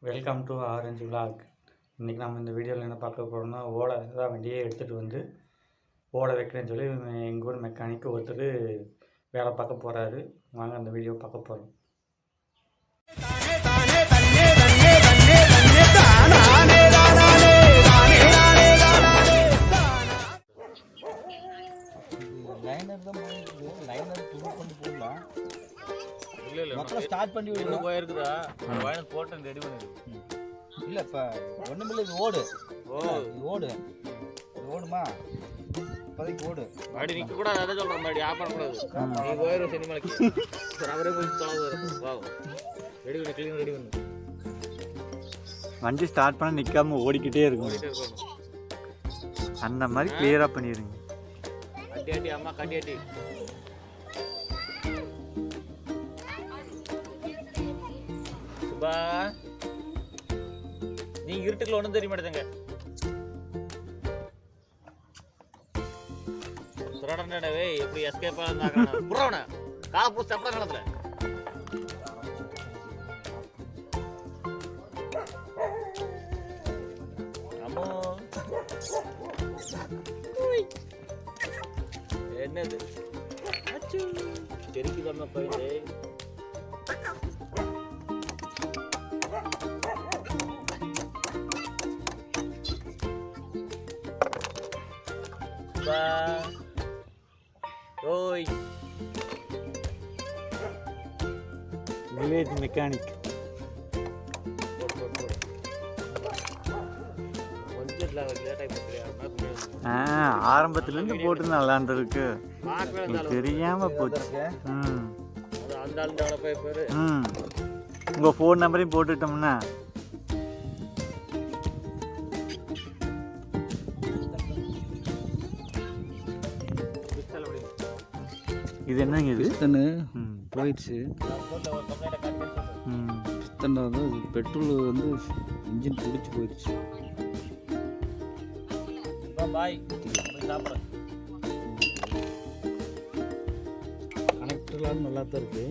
Welcome to orange vlog. இன்றைக்கி நம்ம இந்த வீடியோவில் என்ன பார்க்க போகிறோம்னா, ஓலை தான் வண்டியே எடுத்துகிட்டு வந்து ஓலை வைக்கிறேன்னு சொல்லி எங்கள் ஊர் மெக்கானிக்கு ஒருத்தர் வேலை பார்க்க போகிறாரு. வாங்க அந்த வீடியோ பார்க்க போகிறோம். லைனர் தான் போயிருக்கு. லைனர் புது பண்ணி போடலாம். இல்லை மொத்தம் ஸ்டார்ட் பண்ணி விடுங்க. போயிருக்குதா லைனர் போட்டு ரெடி பண்ணிடு. இல்லை இப்போ ஒன்றுமில்லை, இது ஓடு. இது ஓடு ஓடுமா இப்போதைக்கு ஓடு. அப்படி நிற்க கூட அதை சொல்கிறேன். அப்படி ஆஃப் பண்ணக்கூடாது. நீ போயிடும் சினிமாக்கு. சரி அவரே போய் தொலைவு வரும். ரெடி பண்ணி கிளீன் ரெடி பண்ணு. வண்டி ஸ்டார்ட் பண்ண நிற்காம ஓடிக்கிட்டே இருக்கும். அந்த மாதிரி கிளியராக பண்ணிடுங்க. கட்டி அம்மா கட்டி சுபா, நீங்க இருட்டுக்குள்ள ஒண்ணும் தெரிய மாட்டேங்க. சுரடனடவே எப்படி எஸ்கேப் ஆனாங்க புறவன காப்பு சப்பட காலத்துல. அம்மா என்னது அச்சு தெரிக்குதம்மா போயிட்டு. ஓய் வில்லேஜ் மெக்கானிக். ஆரம்பத்துலேருந்து போட்டு நல்லாண்டிருக்கு, தெரியாம போச்சு. உங்க ஃபோன் நம்பரையும் போட்டுட்டோம்னா இது என்னங்க, இது பிஸ்தனு போயிடுச்சு. பிஸ்தன் வந்து பெட்ரோல் வந்து இன்ஜின் பிடிச்சி போயிடுச்சு. கனெக்டர்லாம் நல்லா தான் இருக்கு.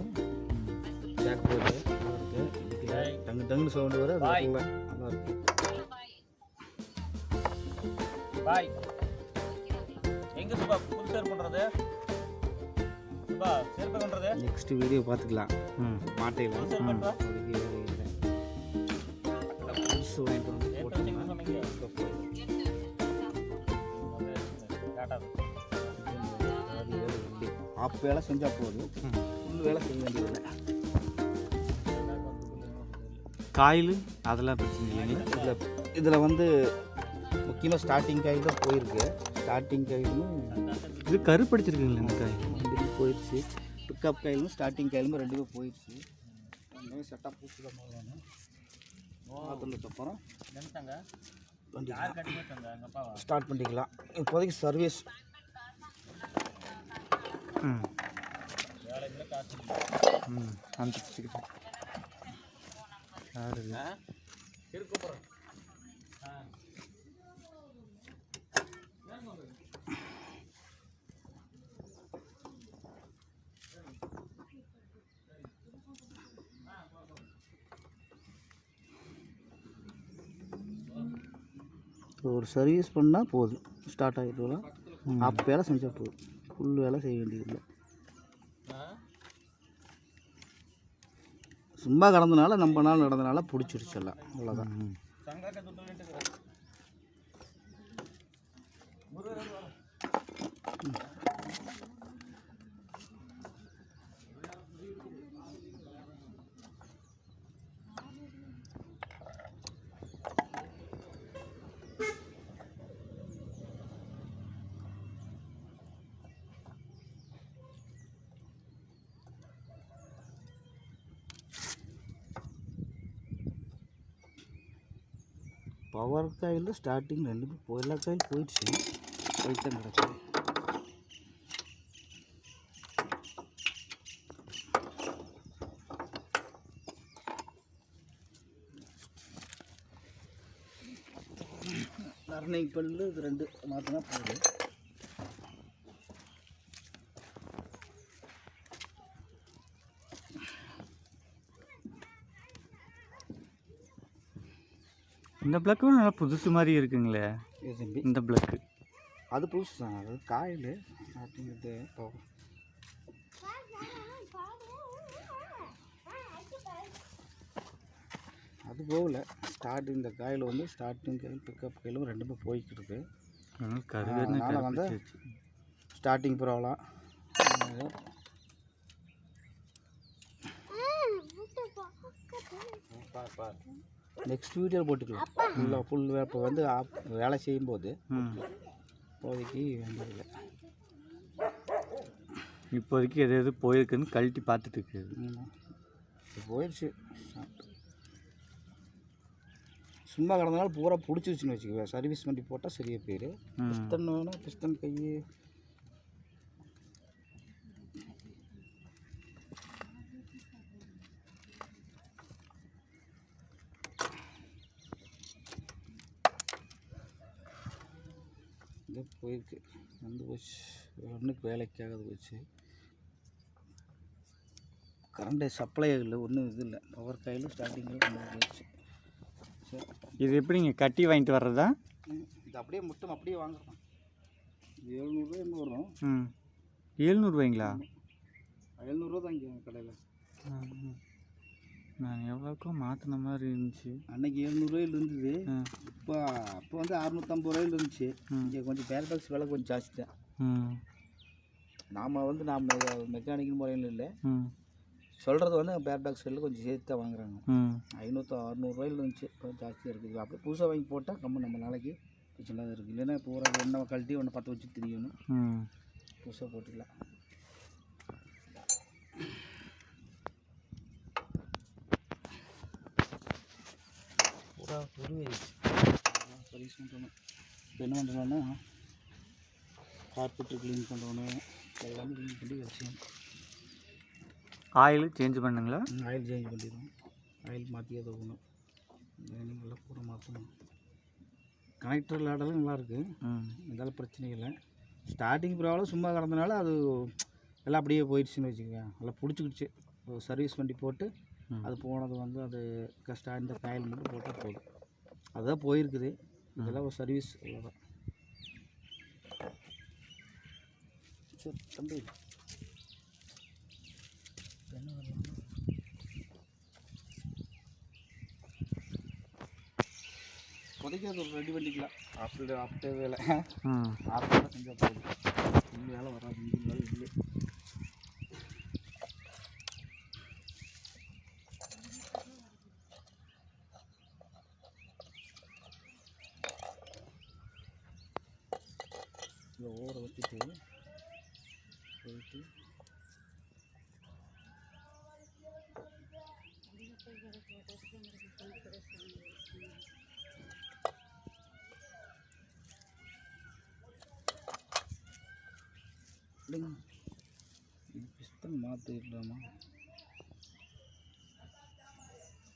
ஜாக் போர்டு நல்லா இருக்கு. டங்கு டங்குன்னு சவுண்டு வர நல்லா இருக்கு. பாய் எங்க சுபா புது ஷேர் பண்றது? சுபா ஷேர் பண்றது நெக்ஸ்ட் வீடியோ பார்த்துக்கலாம். மாட்டையில புதுசு வாங்கிட்டு வந்து ஆப் வேலை செஞ்சால் போதும், ஃபுல் வேலை செய்ய வேண்டியதில்லை. காயில் அதெல்லாம் பிரச்சனை இல்லைங்களா? இதில் வந்து முக்கியமாக ஸ்டார்டிங் காயில் தான் போயிருக்கு. ஸ்டார்டிங் காயிலும் இது கருப்படிச்சிருக்குங்களா? இந்த காயில் போயிடுச்சு. பிக்கப் காயிலும் ஸ்டார்டிங் காயிலும் ரெண்டுமே போயிடுச்சு. ரெண்டுமே செட்டாக பூச்சி தான் போகணும். அதுக்கப்புறம் ஸ்டார்ட் பண்ணிக்கலாம். இப்போதைக்கு சர்வீஸ் ஒரு சர்வீஸ் பண்ணால் போதும், ஸ்டார்ட் ஆகிடுவோம். அப்போ வேலை செஞ்சால் போதும், ஃபுல் வேலை செய்ய வேண்டியதில்லை. சும்மா கடந்தனால நம்ம நாள் நடந்தனால பிடிச்சிருச்சு எல்லாம், அவ்வளோதான். பவர் காயில் ஸ்டார்டிங் ரெண்டுமே எல்லா காயில் போயிடுச்சு. போயிட்டு தான் கிடக்கு. டர்னிங் பல்லு இது ரெண்டு மாற்றினா போகுது. இந்த பிளக்கும் நல்லா புதுசு மாதிரி இருக்குங்களே. இது தம்பி இந்த பிளக்கு அது புதுசு தான். அது காயில் அப்படிங்கிறது போகும். அது போகல. இந்த காயில் வந்து ஸ்டார்டிங் காயில் பிக்கப் காயிலும் ரெண்டுமே போய்க்கிட்டு. அதனால் வந்து ஸ்டார்டிங் ப்ராப்ளம். நெக்ஸ்ட் வீடியோ போட்டுக்கலாம். ஃபுல் இப்போ வந்து வேலை செய்யும்போது இப்போதைக்கு வேண்டியதில்லை. இப்போதைக்கு எது எது போயிருக்குன்னு கழட்டி பார்த்துட்டு இருக்குது. போயிடுச்சு. சும்மா கிடந்தனால பூரா பிடிச்சிருச்சுன்னு வச்சுக்குவேன். சர்வீஸ் பண்ணி போட்டால் சரியாக போயிடு. பிஸ்டன் வேணும், பிஸ்டன் கை இது போயிருக்கு. வந்து போச்சு. ஒன்றுக்கு வேலைக்காக போச்சு. கரண்ட் சப்ளை இல்லை, ஒன்றும் இது இல்லை. பவர் காயிலும் ஸ்டார்டிங்கில் கொண்டு போயிடுச்சு. சரி, இது எப்படிங்க கட்டி வாங்கிட்டு வர்றதா? இது அப்படியே மட்டும் அப்படியே வாங்குறோம். இது 700 என்ன வரும்? 700 700 தான் இங்கே கடையில். நான் எவ்வளோக்கோ மாற்றின மாதிரி இருந்துச்சு. அன்னைக்கு 700 இருந்தது. அப்போ வந்து 650 இருந்துச்சு. இங்கே கொஞ்சம் பேர் பாக்ஸ் விலை கொஞ்சம் ஜாஸ்தி தான். நாம் வந்து மெக்கானிக்கல் முறையில் இல்லை, சொல்கிறது வந்து பேர் பாக்ஸ் விலை கொஞ்சம் சேர்த்து தான் வாங்குறாங்க. 500-600 இருந்துச்சு. இப்போ ஜாஸ்தியாக இருக்குது. அப்படியே புதுசாக வாங்கி போட்டால் கம்மி நம்ம நாளைக்கு பிரச்சனை தான் இருக்குது. இல்லைன்னா இப்போ ஒரு ஒன்றை கழட்டி ஒன்றை பற்ற வச்சு திரியணும். புதுசாக போட்டுக்கலாம். சர்வீஸ் பண்ணணும். இப்போ என்ன பண்ணுறோன்னா கார்பெட்டு க்ளீன் பண்ணணும். எல்லாமே க்ளீன் பண்ணி வச்சுக்கணும். ஆயில் சேஞ்ச் பண்ணுங்களா? ஆயில் சேஞ்ச் பண்ணிடுவோம். ஆயில் மாற்றி அதை போகணும். நீங்கள்லாம் பூரா மாற்றணும். கனெக்டர் லாடெல்லாம் நல்லாயிருக்கு. இதெல்லாம் பிரச்சனை இல்லை. ஸ்டார்டிங் ப்ராப்ளம் சும்மா கிடந்தனால அது எல்லாம் அப்படியே போயிடுச்சுன்னு வச்சுக்கோங்க. நல்லா பிடிச்சிக்கிடுச்சு. சர்வீஸ் பண்ணி போட்டு அது போனது வந்து அது கஷ்டம். இந்த காயில் மட்டும் போட்டால் போதும். அதுதான் போயிருக்குது. இதெல்லாம் ஒரு சர்வீஸ் அவ்வளோதான். சரி தம்பி, என்ன பண்ணலாம்? இப்போதைக்கு அது ரெடி பண்ணிக்கலாம். அப்படியே வேலை ஆஃப்டர் செஞ்சால் போதும். இந்த வேலை வராது. இந்த வேலை இல்லை. இதை ஊற வச்சுட்டு போயிட்டு இது பிஸ்டன் மாற்றிடலாமா?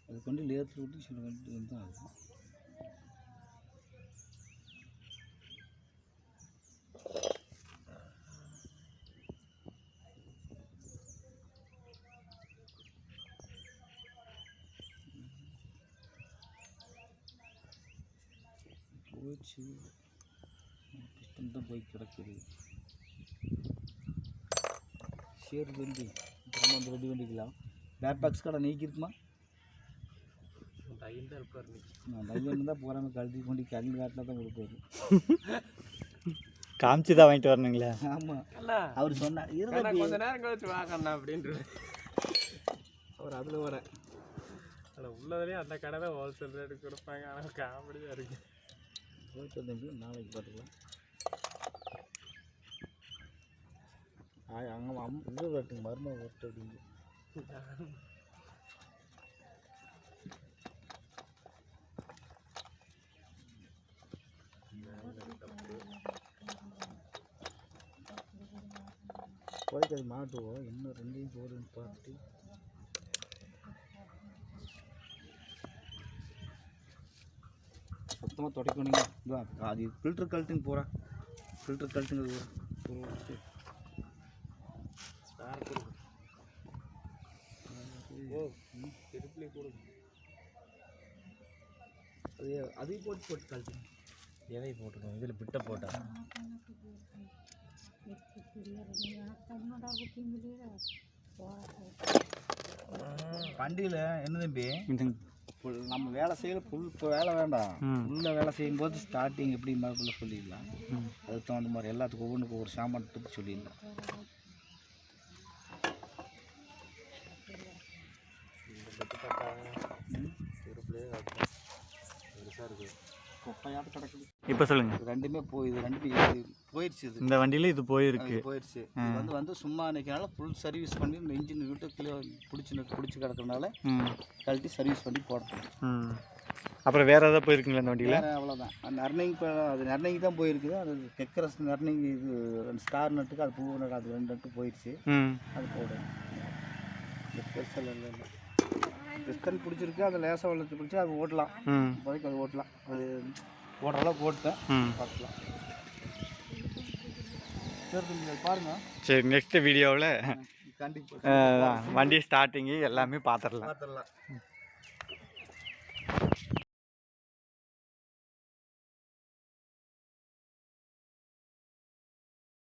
அது கொண்டு லேத்தில் விட்டு சில வண்டி வந்து ஆகும். போச்சு. பிஸ்டன் தான் போய் கிடக்குது. சரி தம்பி, அப்புறமா வந்து ரெடி பண்ணிக்கலாம். பேர் பாக்ஸ் கடை நீக்கிருக்குமா? தையல் தான் இருப்பார். நான் தையல் தான் போகிறாங்க. கழுதி கொண்டு கரண்ட் காட்டில் தான் கொடுப்பாரு. காமிச்சு தான் வாங்கிட்டு வரணுங்களா? ஆமாம், அவர் சொன்னார் கொஞ்ச நேரம் கழிச்சு வாங்கண்ணா அப்படின்ட்டு. அவர் அதில் வர அதில் உள்ளதுலேயே அந்த கடை தான் ஹோல்சேல் ரேட்டு கொடுப்பாங்க. ஆனால் காமெடியாக இருக்குது. ஓகே தம்பி, நாளைக்கு பார்த்துக்கலாம். அங்கே இது வரட்டுங்க, மருமக வரட்டு அப்படிங்க. போய்க்கு அது மாட்டுவோம். இன்னும் 2 போடுன்னு பார்த்துட்டு சுத்தமாக துடைக்கணுங்க. அது ஃபில்ட்ரு கழட்டுங்க. போகிறேன் ஃபில்ட்ரு கழட்டுங்க. அதையும் போட்டு கழட்டு. எதை போட்டுக்கணும் இதில் பிட்டை போட்டா வண்டியில் என்ன தம்பி நம்ம வேலை செய்யல இப்போ வேலை வேண்டாம். உள்ள வேலை செய்யும்போது ஸ்டார்டிங் எப்படி மாதிரி சொல்லிடலாம். அதுக்கு தகுந்த மாதிரி எல்லாத்துக்கும் ஒவ்வொன்றுக்கு ஒரு சாமான் பற்றி சொல்லிடலாம். இப்போ சொல்லுங்க. ரெண்டுமே போயிடுச்சு. இந்த வண்டியில இது போயிருக்கு. போயிடுச்சு. வந்து சும்மா நிற்கிறனால ஃபுல் சர்வீஸ் பண்ணி இந்த இன்ஜின் விட்டு கீழே பிடிச்சி கிடக்கிறனால கழட்டி சர்வீஸ் பண்ணி போட்டோம். அப்புறம் வேறு ஏதாவது போயிருக்குங்களா இந்த வண்டியில்? அவ்வளோதான். அந்த நர்னிங் தான் போயிருக்குது. அது டெக்கரஸ் நர்னிங் இது ஸ்டார் நட்டுக்கு அது பூ நட்டு அது 2 நட்டு போயிடுச்சு. அது போடும் பெருசல் இல்லை. பிஸ்டன் பிடிச்சிருக்கு. அது லேசாக வளர்த்து பிடிச்சி அது ஓட்டலாம். இப்போதைக்கு அது ஓட்டலாம். அது ஓடுற அளவுக்கு ஓட்டேன். பார்க்கலாம். சரி பாருங்கள். சரி, நெக்ஸ்ட் வீடியோவில் கண்டிப்பாக வண்டி ஸ்டார்டிங்கு எல்லாமே பார்த்துடலாம்.